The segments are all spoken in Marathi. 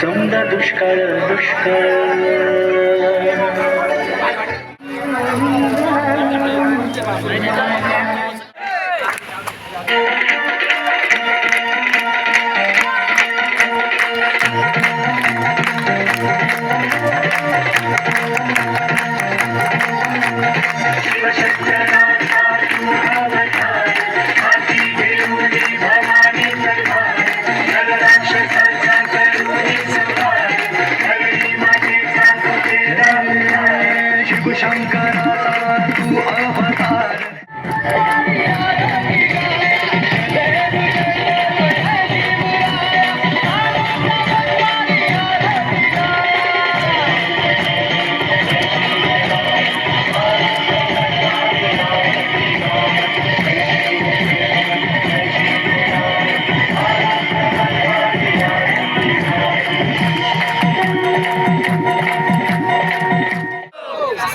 समजा दुष्काळ दुष्काळ शंकरा तू अवतार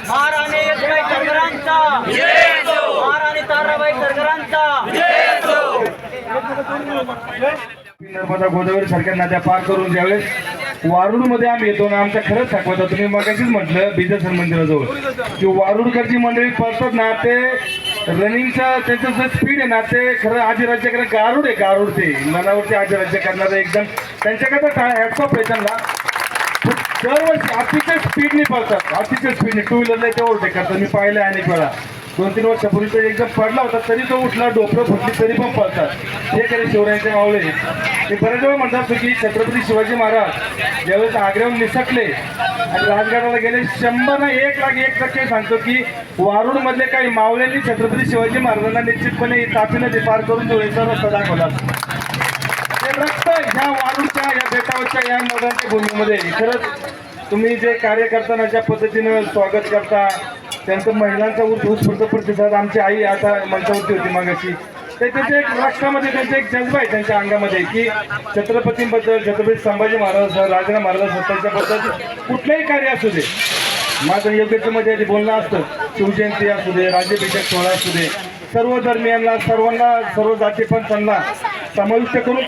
महाराणी यशबाई सरगरांचा महाराणी ताराबाई सरगरांचा नर्मदा गोदावरी सारख्या नद्या पार करून ज्यावेळेस वारुड मध्ये आम्ही येतो ना, आमचा खरंच दाखवता. तुम्ही मगाशीच म्हटलं बिजासर मंदिराजवळ की वारुडकरची मंडळी पळतात ना, ते रनिंगचा त्यांचं जे स्पीड आहे ना, ते खरं आदिराज्याकडे गारुड आहे. गारुड ते मनावरती आदिराज्य करणारे एकदम त्यांच्याकडे हॅटसॉप आहे त्यांना. दरवर्षी अतिशय स्पीडने पळतात, अतिशय स्पीडने टू व्हीलरला ते ओव्हरटेक करतात. मी पाहिलं अनेक वेळा. 2-3 वर्षापूर्वी तो एकदम पडला होता तरी तो उठला, डोकं फुटली तरी पण पळतात. हे खरे शिवरायांचे मावळे. ते बऱ्याच वेळा म्हणतात की छत्रपती शिवाजी महाराज ज्यावेळेस आग्र्याहून निसटले आणि राजगडाला गेले, 100 ना 1,01% सांगतो की वारुड मधले काही मावळ्यांनी छत्रपती शिवाजी महाराजांना निश्चितपणे तापीनं ते पार करून धुळेचा रस्ता दाखवला. ते रक्त ह्या वारुडच्या, या बेटावरच्या, या मैदानाच्या भूमीमध्ये खरंच तुम्ही जे कार्य करताना ज्या पद्धतीनं स्वागत करता, त्यांचं महिलांचा उत्स्फूर्त प्रतिसाद. आमची आई आता मंचावरती होती मागाशी, तर त्याच्या एक राष्ट्रामध्ये त्यांचा एक जज्बा आहे त्यांच्या अंगामध्ये की छत्रपतींबद्दल, छत्रपती संभाजी महाराज, राजाराम महाराज त्यांच्याबद्दल कुठलंही कार्य असू दे, मात्र योग्यतेमध्ये बोलणं असतं. शिवजयंती असू दे, राज्याभिषेक सोहळा असू दे, सर्व धर्मियांना, सर्वांना, सर्व जाती पंथांना समाविष्ट करून